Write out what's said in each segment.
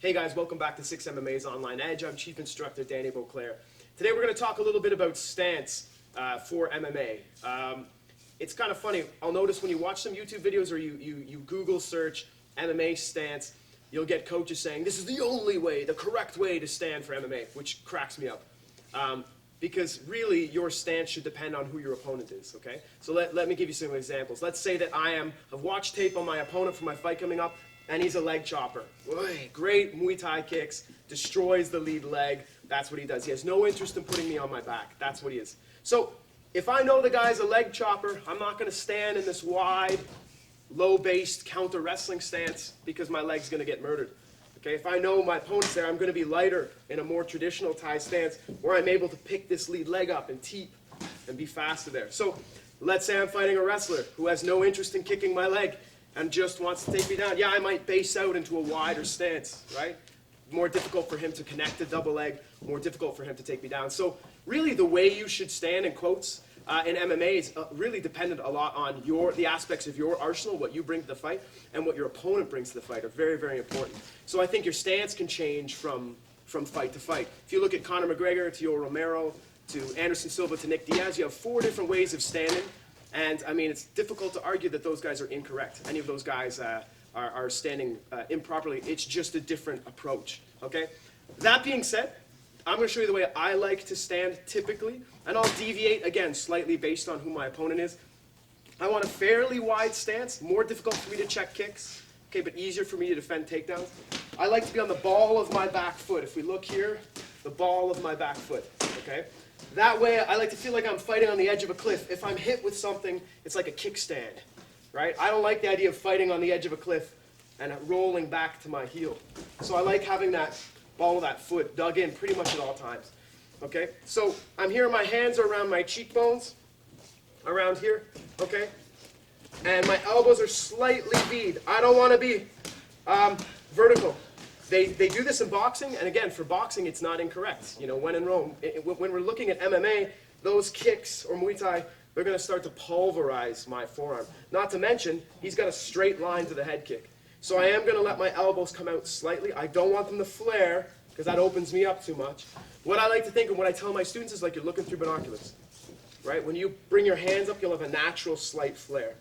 Hey guys, welcome back to 6 MMA's Online Edge. I'm Chief Instructor Danny Beauclair. Today we're going to talk a little bit about stance for MMA. It's kind of funny. I'll notice when you watch some YouTube videos or you Google search MMA stance, you'll get coaches saying, this is the only way, the correct way to stand for MMA, which cracks me up. Because really, your stance should depend on who your opponent is, okay? So let me give you some examples. Let's say that I've watched tape on my opponent for my fight coming up, and he's a leg chopper. Great Muay Thai kicks, destroys the lead leg. That's what he does. He has no interest in putting me on my back. That's what he is. So if I know the guy's a leg chopper, I'm not going to stand in this wide, low-based counter wrestling stance because my leg's going to get murdered. Okay, if I know my opponent's there, I'm going to be lighter in a more traditional Thai stance where I'm able to pick this lead leg up and teep and be faster there. So let's say I'm fighting a wrestler who has no interest in kicking my leg and just wants to take me down. Yeah, I might base out into a wider stance, right? More difficult for him to connect the double leg, more difficult for him to take me down. So really the way you should stand, in quotes, in MMA is really dependent a lot on the aspects of your arsenal, what you bring to the fight, and what your opponent brings to the fight are very, very important. So I think your stance can change from fight to fight. If you look at Conor McGregor, to Yoel Romero, to Anderson Silva, to Nick Diaz, you have 4 different ways of standing. And I mean, it's difficult to argue that those guys are incorrect. Any of those guys are standing improperly. It's just a different approach, okay? That being said, I'm going to show you the way I like to stand typically, and I'll deviate, again, slightly based on who my opponent is. I want a fairly wide stance, more difficult for me to check kicks, okay, but easier for me to defend takedowns. I like to be on the ball of my back foot. If we look here, the ball of my back foot, okay? That way, I like to feel like I'm fighting on the edge of a cliff. If I'm hit with something, it's like a kickstand, right? I don't like the idea of fighting on the edge of a cliff and rolling back to my heel. So I like having that ball of that foot dug in pretty much at all times, okay? So I'm here, my hands are around my cheekbones, around here, okay? And my elbows are slightly V'd. I don't want to be vertical. They do this in boxing, and again, for boxing, it's not incorrect. You know, when in Rome, when we're looking at MMA, those kicks, or Muay Thai, they're going to start to pulverize my forearm. Not to mention, he's got a straight line to the head kick. So I am going to let my elbows come out slightly. I don't want them to flare, because that opens me up too much. What I like to think, and what I tell my students, is like you're looking through binoculars, right? When you bring your hands up, you'll have a natural slight flare,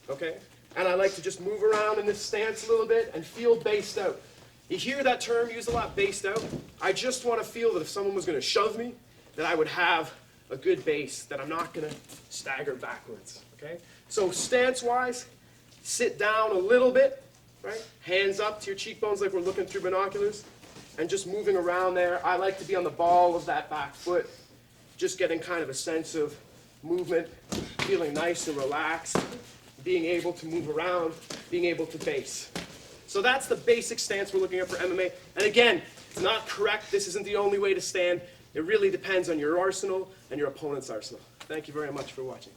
okay? And I like to just move around in this stance a little bit and feel based out. You hear that term used a lot, based out. I just want to feel that if someone was going to shove me, that I would have a good base, that I'm not going to stagger backwards, okay? So stance-wise, sit down a little bit, right? Hands up to your cheekbones like we're looking through binoculars, and just moving around there. I like to be on the ball of that back foot, just getting kind of a sense of movement, feeling nice and relaxed, being able to move around, being able to base. So that's the basic stance we're looking at for MMA. And again, it's not correct. This isn't the only way to stand. It really depends on your arsenal and your opponent's arsenal. Thank you very much for watching.